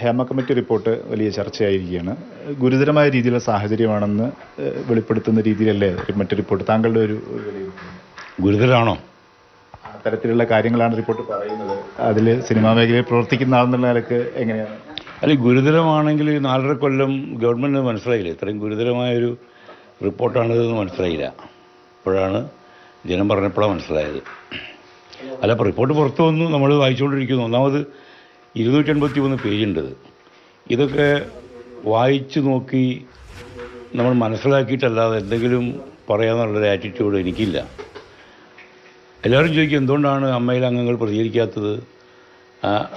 Hema committee report വലിയ ചർച്ചയായിരിക്കുകയാണ്. ഗുരുതരമായ രീതിയിലുള്ള സാഹചര്യമാണെന്ന് വെളിപ്പെടുത്തുന്ന രീതിയിലല്ലേ മറ്റു റിപ്പോർട്ട്? താങ്കളുടെ ഒരു ഗുരുതരമാണോ? തരത്തിലുള്ള കാര്യങ്ങളാണ് റിപ്പോർട്ട് പറയുന്നത്. അതിൽ സിനിമാ മേഖലയിൽ പ്രവർത്തിക്കുന്ന ആളെന്നുള്ള നിലക്ക് എങ്ങനെയാണ്? അല്ല, ഗുരുതരമാണെങ്കിൽ 4.5 കൊല്ലം ഗവൺമെൻറ് മനസ്സിലായില്ല. ഇത്രയും ഗുരുതരമായൊരു റിപ്പോർട്ടാണിതെന്ന് മനസ്സിലായില്ല. അപ്പോഴാണ് ജനം പറഞ്ഞപ്പോഴാണ് മനസ്സിലായത്. അല്ല, ഇപ്പോൾ റിപ്പോർട്ട് പുറത്തു വന്നു, നമ്മൾ വായിച്ചുകൊണ്ടിരിക്കുന്നു. ഒന്നാമത് 283 പേജുണ്ട്. ഇതൊക്കെ വായിച്ചു നോക്കി നമ്മൾ മനസ്സിലാക്കിയിട്ടല്ലാതെ എന്തെങ്കിലും പറയാമെന്നുള്ളൊരു ആറ്റിറ്റ്യൂഡ് എനിക്കില്ല. എല്ലാവരും ചോദിക്കും എന്തുകൊണ്ടാണ് അമ്മയിലെ അംഗങ്ങൾ പ്രതികരിക്കാത്തത്.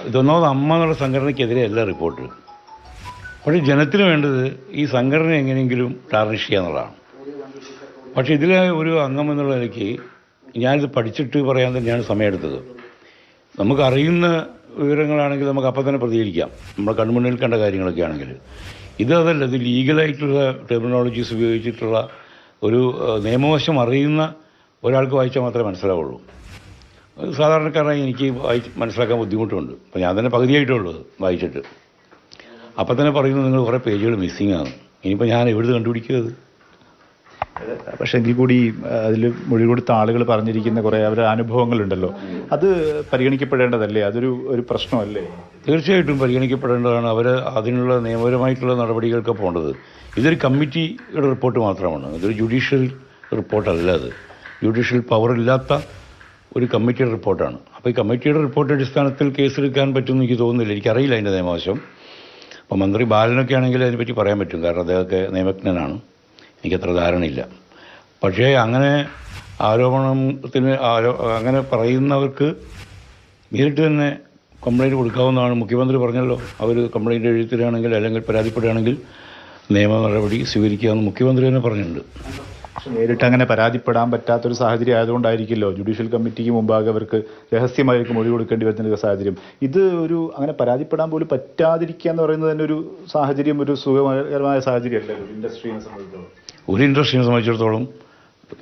ഇതൊന്നാമത് അമ്മ എന്നുള്ള സംഘടനയ്ക്കെതിരെയല്ല റിപ്പോർട്ട്. പക്ഷേ ജനത്തിന് വേണ്ടത് ഈ സംഘടന എങ്ങനെയെങ്കിലും ടാർണിഷ് ചെയ്യുക എന്നുള്ളതാണ്. പക്ഷേ ഇതിലെ ഒരു അംഗം എന്നുള്ള നിലയ്ക്ക് ഞാനിത് പഠിച്ചിട്ട് പറയാൻ തന്നെയാണ് സമയമെടുത്തത്. നമുക്കറിയുന്ന വിവരങ്ങളാണെങ്കിൽ നമുക്ക് അപ്പം തന്നെ പ്രതികരിക്കാം, നമ്മുടെ കൺമുന്നിൽ കണ്ട കാര്യങ്ങളൊക്കെ ആണെങ്കിൽ. അതല്ല, ഇത് ലീഗലായിട്ടുള്ള ടെർമിനോളജീസ് ഉപയോഗിച്ചിട്ടുള്ള ഒരു നിയമവശം അറിയുന്ന ഒരാൾക്ക് വായിച്ചാൽ മാത്രമേ മനസ്സിലാവുള്ളൂ. സാധാരണക്കാരനായി എനിക്ക് മനസ്സിലാക്കാൻ ബുദ്ധിമുട്ടുണ്ട്. അപ്പോൾ ഞാൻ തന്നെ പകുതിയായിട്ടുള്ളത് വായിച്ചിട്ട്. അപ്പം തന്നെ പറയുന്നത് നിങ്ങൾ കുറേ പേജുകൾ മിസ്സിങ് ആണ്. ഇനിയിപ്പോൾ ഞാൻ എവിടുന്ന് കണ്ടുപിടിക്കുന്നത്? പക്ഷെ എങ്കിൽ കൂടി അതിൽ മൊഴി കൊടുത്ത ആളുകൾ പറഞ്ഞിരിക്കുന്ന കുറേ അവരുടെ അനുഭവങ്ങളുണ്ടല്ലോ, അത് പരിഗണിക്കപ്പെടേണ്ടതല്ലേ? ഒരു പ്രശ്നമല്ലേ? തീർച്ചയായിട്ടും പരിഗണിക്കപ്പെടേണ്ടതാണ്. അവർ അതിനുള്ള നിയമപരമായിട്ടുള്ള നടപടികൾക്ക് പോകേണ്ടത്. ഇതൊരു കമ്മിറ്റിയുടെ റിപ്പോർട്ട് മാത്രമാണ്, ഇതൊരു ജുഡീഷ്യൽ റിപ്പോർട്ടല്ല. അത് ജുഡീഷ്യൽ പവറില്ലാത്ത ഒരു കമ്മിറ്റിയുടെ റിപ്പോർട്ടാണ്. അപ്പോൾ ഈ കമ്മിറ്റിയുടെ റിപ്പോർട്ട് അടിസ്ഥാനത്തിൽ കേസെടുക്കാൻ പറ്റുമെന്ന് എനിക്ക് തോന്നുന്നില്ല. എനിക്കറിയില്ല അതിൻ്റെ നിയമവശം. അപ്പോൾ മന്ത്രി ബാലനൊക്കെ ആണെങ്കിൽ അതിനെപ്പറ്റി പറയാൻ പറ്റും, കാരണം അദ്ദേഹമൊക്കെ നിയമജ്ഞനാണ്. എനിക്കത്ര ധാരണയില്ല. പക്ഷേ അങ്ങനെ അങ്ങനെ പറയുന്നവർക്ക് നേരിട്ട് തന്നെ കംപ്ലയിൻറ്റ് കൊടുക്കാവുന്നതാണ്. മുഖ്യമന്ത്രി പറഞ്ഞല്ലോ, അവർ കംപ്ലയിൻറ്റ് എഴുത്തുകയാണെങ്കിൽ അല്ലെങ്കിൽ പരാതിപ്പെടുകയാണെങ്കിൽ നിയമ നടപടി സ്വീകരിക്കാമെന്ന് മുഖ്യമന്ത്രി തന്നെ പറഞ്ഞിട്ടുണ്ട്. നേരിട്ട് അങ്ങനെ പരാതിപ്പെടാൻ പറ്റാത്തൊരു സാഹചര്യം ആയതുകൊണ്ടായിരിക്കുമല്ലോ ജുഡീഷ്യൽ കമ്മിറ്റിക്ക് മുമ്പാകെ അവർക്ക് രഹസ്യമായിരിക്കും മൊഴി കൊടുക്കേണ്ടി വരുന്ന സാഹചര്യം. ഇത് അങ്ങനെ പരാതിപ്പെടാൻ പോലും പറ്റാതിരിക്കുക എന്ന് പറയുന്നത് തന്നെ ഒരു സാഹചര്യം, ഒരു സുഖകരമായ സാഹചര്യമല്ല ഇൻഡസ്ട്രിയെ സംബന്ധിച്ചിടത്തോളം. ഒരു ഇൻഡസ്ട്രിയെ സംബന്ധിച്ചിടത്തോളം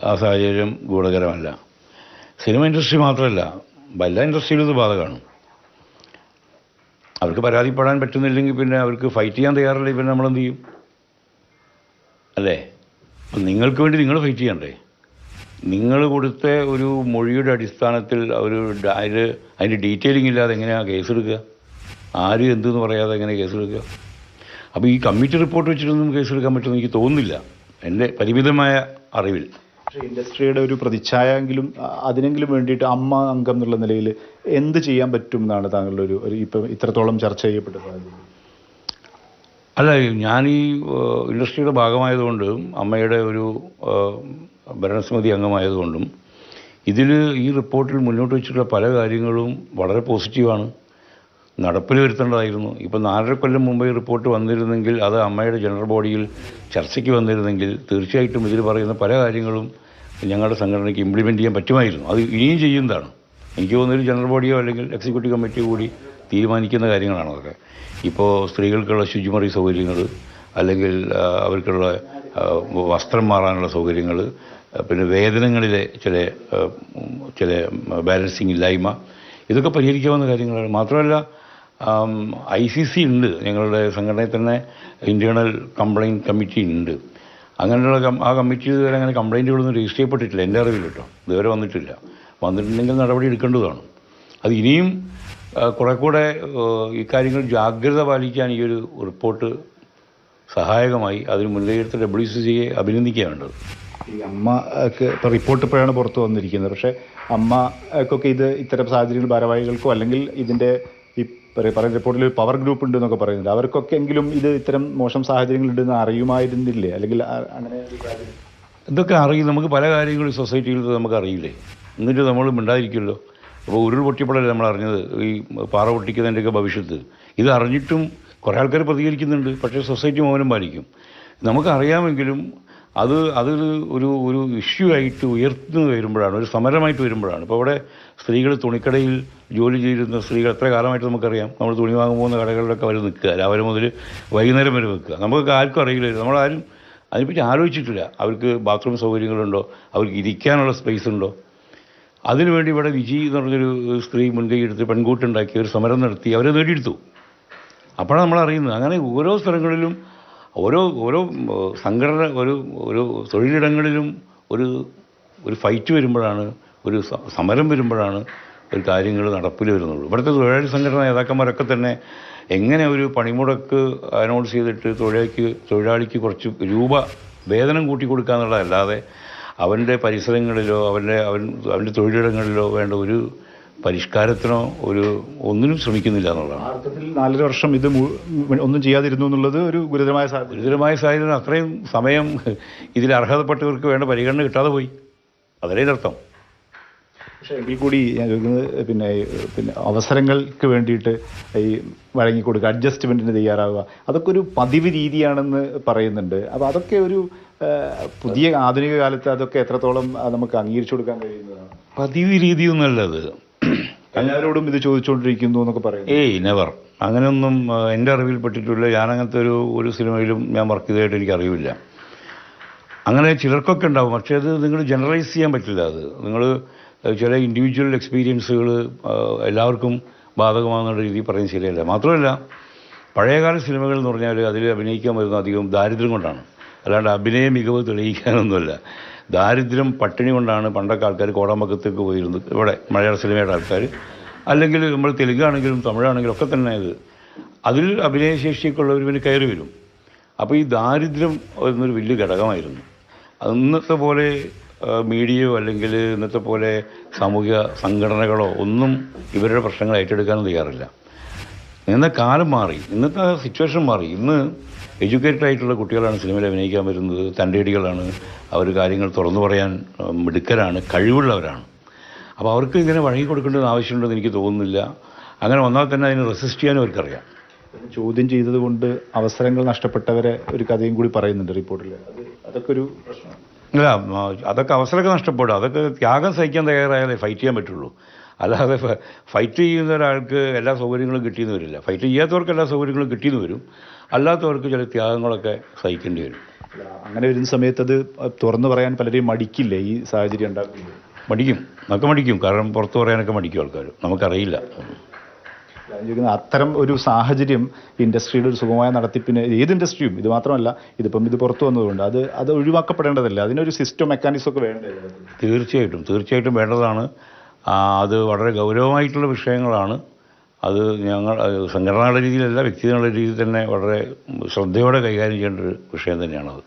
ആ സാഹചര്യം ഗുണകരമല്ല. സിനിമ ഇൻഡസ്ട്രി മാത്രമല്ല, എല്ലാ ഇൻഡസ്ട്രിയിലും ഇത് ബാധകമാണ്. അവർക്ക് പരാതിപ്പെടാൻ പറ്റുന്നില്ലെങ്കിൽ പിന്നെ അവർക്ക് ഫൈറ്റ് ചെയ്യാൻ തയ്യാറില്ല. പിന്നെ നമ്മളെന്ത് ചെയ്യും? അല്ലേ? അപ്പം നിങ്ങൾക്ക് വേണ്ടി നിങ്ങൾ ഫൈറ്റ് ചെയ്യണ്ടേ? നിങ്ങൾ കൊടുത്ത ഒരു മൊഴിയുടെ അടിസ്ഥാനത്തിൽ അതിൻ്റെ ഡീറ്റെയിലിംഗ് ഇല്ലാതെ എങ്ങനെയാണ് കേസെടുക്കുക? ആരും എന്തെന്ന് പറയാതെ എങ്ങനെ കേസെടുക്കുക? അപ്പോൾ ഈ കമ്മിറ്റി റിപ്പോർട്ട് വെച്ചിട്ടൊന്നും കേസെടുക്കാൻ പറ്റുമെന്ന് എനിക്ക് തോന്നുന്നില്ല, എൻ്റെ പരിമിതമായ അറിവിൽ. പക്ഷേ ഇൻഡസ്ട്രിയുടെ ഒരു പ്രതിച്ഛായെങ്കിലും അതിനെങ്കിലും വേണ്ടിയിട്ട് അമ്മ അംഗം എന്നുള്ള നിലയിൽ എന്ത് ചെയ്യാൻ പറ്റും എന്നാണ് താങ്കളുടെ ഒരു ഇപ്പം ഇത്രത്തോളം ചർച്ച ചെയ്യപ്പെട്ട സാഹചര്യം? അല്ല, ഞാൻ ഈ ഇൻഡസ്ട്രിയുടെ ഭാഗമായതുകൊണ്ട്, അമ്മയുടെ ഒരു ഭരണസമിതി അംഗമായതുകൊണ്ടും ഈ റിപ്പോർട്ടിൽ മുന്നോട്ട് വെച്ചിട്ടുള്ള പല കാര്യങ്ങളും വളരെ പോസിറ്റീവാണ്, നടപ്പിൽ വരുത്തേണ്ടതായിരുന്നു. ഇപ്പം 4.5 കൊല്ലം മുമ്പ് ഈ റിപ്പോർട്ട് വന്നിരുന്നെങ്കിൽ, അത് അമ്മയുടെ ജനറൽ ബോഡിയിൽ ചർച്ചയ്ക്ക് വന്നിരുന്നെങ്കിൽ തീർച്ചയായിട്ടും ഇതിൽ പറയുന്ന പല കാര്യങ്ങളും ഞങ്ങളുടെ സംഘടനയ്ക്ക് ഇംപ്ലിമെൻറ്റ് ചെയ്യാൻ പറ്റുമായിരുന്നു. അത് ഇനിയും ചെയ്യുന്നതാണ്. എനിക്ക് തോന്നുന്നൊരു ജനറൽ ബോഡിയോ അല്ലെങ്കിൽ എക്സിക്യൂട്ടീവ് കമ്മിറ്റിയോ കൂടി തീരുമാനിക്കുന്ന കാര്യങ്ങളാണ് അതൊക്കെ. ഇപ്പോൾ സ്ത്രീകൾക്കുള്ള ശുചിമുറി സൗകര്യങ്ങൾ, അല്ലെങ്കിൽ അവർക്കുള്ള വസ്ത്രം മാറാനുള്ള സൗകര്യങ്ങൾ, പിന്നെ വേതനങ്ങളിലെ ചില ബാലൻസിങ് ഇല്ലായ്മ, ഇതൊക്കെ പരിഹരിക്കാവുന്ന കാര്യങ്ങളാണ്. മാത്രമല്ല, ICC ഉണ്ട്, ഞങ്ങളുടെ സംഘടനയിൽ തന്നെ ഇൻറ്റേർണൽ കംപ്ലയിൻറ്റ് കമ്മിറ്റി ഉണ്ട്. അങ്ങനെയുള്ള ആ കമ്മിറ്റി ഇതുവരെ അങ്ങനെ കംപ്ലയിൻറ്റുകളൊന്നും രജിസ്റ്റർ ചെയ്യപ്പെട്ടിട്ടില്ല, എൻ്റെ അറിവിൽ കേട്ടോ. ഇതുവരെ വന്നിട്ടില്ല. വന്നിട്ടുണ്ടെങ്കിൽ നടപടി എടുക്കേണ്ടതാണ്. അത് ഇനിയും കുറെ കൂടെ ഇക്കാര്യങ്ങൾ ജാഗ്രത പാലിക്കാൻ ഈ ഒരു റിപ്പോർട്ട് സഹായകമായി. അതിന് മുൻകൈയെടുത്ത WCCയെ അഭിനന്ദിക്കുകയാണ് വേണ്ടത്. ഈ അമ്മക്ക് ഇപ്പോൾ റിപ്പോർട്ട് ഇപ്പോഴാണ് പുറത്തു വന്നിരിക്കുന്നത്. പക്ഷേ അമ്മക്കൊക്കെ ഇത്തരം സാഹചര്യങ്ങൾ ഭാരവാഹികൾക്കോ അല്ലെങ്കിൽ ഇതിൻ്റെ ഈ പറയുന്ന റിപ്പോർട്ടിൽ ഒരു പവർ ഗ്രൂപ്പ് ഉണ്ട് എന്നൊക്കെ പറയുന്നുണ്ട്, അവർക്കൊക്കെ എങ്കിലും ഇത്തരം മോശം സാഹചര്യങ്ങളുണ്ടെന്ന് അറിയുമായിരുന്നില്ലേ? അല്ലെങ്കിൽ അങ്ങനെ ഇതൊക്കെ അറിയും. നമുക്ക് പല കാര്യങ്ങളും സൊസൈറ്റിയിൽ നമുക്ക് അറിയില്ലേ? എന്നിട്ട് നമ്മൾ മിണ്ടാതിരിക്കുമല്ലോ. അപ്പോൾ ഉരുൾ പൊട്ടിയപ്പോഴല്ലേ നമ്മൾ അറിഞ്ഞത് ഈ പാറ പൊട്ടിക്കുന്നതിൻ്റെയൊക്കെ ഭവിഷ്യത്ത്. ഇത് അറിഞ്ഞിട്ടും കുറേ ആൾക്കാർ പ്രതികരിക്കുന്നുണ്ട്. പക്ഷേ സൊസൈറ്റി മൗനം പാലിക്കും. നമുക്കറിയാമെങ്കിലും ഒരു ഇഷ്യൂ ആയിട്ട് ഉയർന്നു വരുമ്പോഴാണ്, ഒരു സമരമായിട്ട് വരുമ്പോഴാണ്. ഇപ്പോൾ ഇവിടെ സ്ത്രീകൾ തുണിക്കടയിൽ ജോലി ചെയ്തിരുന്ന സ്ത്രീകൾ എത്ര കാലമായിട്ട് നമുക്കറിയാം. നമ്മൾ തുണി വാങ്ങാൻ പോകുന്ന കടകളിലൊക്കെ അവർ നിൽക്കുക, രാവിലെ മുതൽ വൈകുന്നേരം വരെ നിൽക്കുക. നമുക്ക് ആർക്കും അറിയില്ലായിരുന്നു, നമ്മളാരും അതിനെപ്പറ്റി ആലോചിച്ചിട്ടില്ല. അവർക്ക് ബാത്റൂം സൗകര്യങ്ങളുണ്ടോ, അവർക്ക് ഇരിക്കാനുള്ള സ്പേസ് ഉണ്ടോ? അതിനുവേണ്ടി ഇവിടെ വിജി എന്ന് പറഞ്ഞൊരു സ്ത്രീ മുൻകൈ എടുത്ത് പെൺകൂട്ടുണ്ടാക്കി ഒരു സമരം നടത്തി അവരെ നേടിയെടുത്തു. അപ്പോഴാണ് നമ്മൾ അറിയുന്നത്. അങ്ങനെ ഓരോ സ്ഥലങ്ങളിലും ഓരോ ഓരോ സംഘടന ഒരു ഒരു തൊഴിലിടങ്ങളിലും ഒരു ഒരു ഫൈറ്റ് വരുമ്പോഴാണ്, ഒരു സമരം വരുമ്പോഴാണ് ഒരു കാര്യങ്ങൾ നടപ്പിൽ വരുന്നുള്ളൂ. ഇവിടുത്തെ തൊഴിലാളി സംഘടന നേതാക്കന്മാരൊക്കെ തന്നെ എങ്ങനെ ഒരു പണിമുടക്ക് അനൗൺസ് ചെയ്തിട്ട് തൊഴിലാളിക്ക് കുറച്ച് രൂപ വേതനം കൂട്ടി കൊടുക്കുക എന്നുള്ളതല്ലാതെ അവൻ്റെ പരിസരങ്ങളിലോ അവൻ്റെ തൊഴിലിടങ്ങളിലോ വേണ്ട ഒരു പരിഷ്കാരത്തിനോ ഒന്നിനും ശ്രമിക്കുന്നില്ല എന്നുള്ളതാണ്. അർത്ഥത്തിൽ 4.5 വർഷം ഇത് ഒന്നും ചെയ്യാതിരുന്നു എന്നുള്ളത് ഒരു ഗുരുതരമായ സാഹചര്യം. അത്രയും സമയം ഇതിൽ അർഹതപ്പെട്ടവർക്ക് വേണ്ട പരിഗണന കിട്ടാതെ പോയി, അതല്ലേ അർത്ഥം. പക്ഷേ എങ്കിൽ കൂടി ഞാൻ ചോദിക്കുന്നത് പിന്നെ അവസരങ്ങൾക്ക് വേണ്ടിയിട്ട് ഈ വഴങ്ങിക്കൊടുക്കുക, അഡ്ജസ്റ്റ്മെൻറ്റിന് തയ്യാറാവുക, അതൊക്കെ ഒരു പതിവ് രീതിയാണെന്ന് പറയുന്നുണ്ട്. അപ്പോൾ അതൊക്കെ ഒരു പുതിയ ആധുനിക കാലത്ത് അതൊക്കെ എത്രത്തോളം നമുക്ക് അംഗീകരിച്ചു കൊടുക്കാൻ കഴിയുന്നതാണ്? പതിവ് രീതിയൊന്നുമല്ല അത്. എല്ലാവരോടും ഇത് ചോദിച്ചുകൊണ്ടിരിക്കുന്നു എന്നൊക്കെ പറയുന്നു. നെവർ. അങ്ങനെയൊന്നും എൻ്റെ അറിവിൽപ്പെട്ടിട്ടില്ല. ഞാനങ്ങനത്തെ ഒരു സിനിമയിലും ഞാൻ വർക്ക് ചെയ്തതായിട്ട് എനിക്ക് അറിവില്ല. അങ്ങനെ ചിലർക്കൊക്കെ ഉണ്ടാവും, പക്ഷേ അത് നിങ്ങൾ ജനറലൈസ് ചെയ്യാൻ പറ്റില്ല. അത് നിങ്ങൾ ചില ഇൻഡിവിജ്വൽ എക്സ്പീരിയൻസുകൾ എല്ലാവർക്കും ബാധകമാകുന്ന രീതിയിൽ പറയുന്നത് ശരിയല്ല. മാത്രമല്ല, പഴയകാല സിനിമകൾ എന്ന് പറഞ്ഞാൽ അതിൽ അഭിനയിക്കാൻ വരുന്ന അധികം ദാരിദ്ര്യം കൊണ്ടാണ്, അല്ലാണ്ട് അഭിനയ മികവ് തെളിയിക്കാനൊന്നുമല്ല. ദാരിദ്ര്യം, പട്ടിണി കൊണ്ടാണ് പണ്ടൊക്കെ ആൾക്കാർ കോടാമ്പക്കത്തേക്ക് പോയിരുന്നത്. ഇവിടെ മലയാള സിനിമയുടെ ആൾക്കാർ, അല്ലെങ്കിൽ നമ്മൾ തെലുങ്കാണെങ്കിലും തമിഴാണെങ്കിലും ഒക്കെ തന്നെ അതിൽ അഭിനയശേഷിയൊക്കെ ഉള്ളവർ കയറി വരും. അപ്പോൾ ഈ ദാരിദ്ര്യം എന്നൊരു വലിയ ഘടകമായിരുന്നു. ഇന്നത്തെ പോലെ മീഡിയയോ അല്ലെങ്കിൽ ഇന്നത്തെ പോലെ സാമൂഹിക സംഘടനകളോ ഒന്നും ഇവരുടെ പ്രശ്നങ്ങൾ ഏറ്റെടുക്കാനും തയ്യാറില്ല. ഇന്നത്തെ കാലം മാറി, ഇന്നത്തെ സിറ്റുവേഷൻ മാറി. ഇന്ന് എഡ്യൂക്കേറ്റഡ് ആയിട്ടുള്ള കുട്ടികളാണ് സിനിമയിൽ അഭിനയിക്കാൻ വരുന്നത്, തൻ്റെടികളാണ്, അവർ കാര്യങ്ങൾ തുറന്നു പറയാൻ മിടുക്കരാണ്, കഴിവുള്ളവരാണ്. അപ്പോൾ അവർക്ക് ഇങ്ങനെ വഴങ്ങി കൊടുക്കേണ്ടത് ആവശ്യമുണ്ടെന്ന് എനിക്ക് തോന്നുന്നില്ല. അങ്ങനെ വന്നാൽ തന്നെ അതിനെ റെസിസ്റ്റ് ചെയ്യാനും അവർക്കറിയാം. ചോദ്യം ചെയ്തതുകൊണ്ട് അവസരങ്ങൾ നഷ്ടപ്പെട്ടവരെ ഒരു കഥയും കൂടി പറയുന്നുണ്ട് റിപ്പോർട്ടിൽ. അതൊക്കെ ഒരു പ്രശ്നമാണ്. അല്ല, അതൊക്കെ അവസരമൊക്കെ നഷ്ടപ്പെടും. അതൊക്കെ ത്യാഗം സഹിക്കാൻ തയ്യാറായാലേ ഫൈറ്റ് ചെയ്യാൻ പറ്റുള്ളൂ. അല്ലാതെ ഫൈറ്റ് ചെയ്യുന്ന ഒരാൾക്ക് എല്ലാ സൗകര്യങ്ങളും കിട്ടിയെന്ന് വരില്ല. ഫൈറ്റ് ചെയ്യാത്തവർക്ക് എല്ലാ സൗകര്യങ്ങളും കിട്ടിയെന്ന് വരും, അല്ലാത്തവർക്ക് ചില ത്യാഗങ്ങളൊക്കെ സഹിക്കേണ്ടി വരും. അങ്ങനെ വരുന്ന സമയത്ത് അത് തുറന്നു പറയാൻ പലരെയും മടിക്കില്ലേ ഈ സാഹചര്യം ഉണ്ടാക്കുന്നത്? മടിക്കും. കാരണം പുറത്ത് പറയാനൊക്കെ മടിക്കും ആൾക്കാർ, നമുക്കറിയില്ല. അത്തരം ഒരു സാഹചര്യം ഇൻഡസ്ട്രിയുടെ ഒരു സുഗമമായ നടത്തിപ്പിന്, ഏത് ഇൻഡസ്ട്രിയും, ഇത് മാത്രമല്ല, ഇത് പുറത്തു വന്നതുകൊണ്ട് അത് ഒഴിവാക്കപ്പെടേണ്ടതല്ല. അതിനൊരു സിസ്റ്റം, മെക്കാനിസം ഒക്കെ വേണ്ടേ? തീർച്ചയായിട്ടും വേണ്ടതാണ്. അത് വളരെ ഗൗരവമായിട്ടുള്ള വിഷയങ്ങളാണ്. അത് ഞങ്ങൾ സംഘടനകളുടെ രീതിയിലല്ല, വ്യക്തികളുടെ രീതിയിൽ തന്നെ വളരെ ശ്രദ്ധയോടെ കൈകാര്യം ചെയ്യേണ്ട ഒരു വിഷയം തന്നെയാണത്.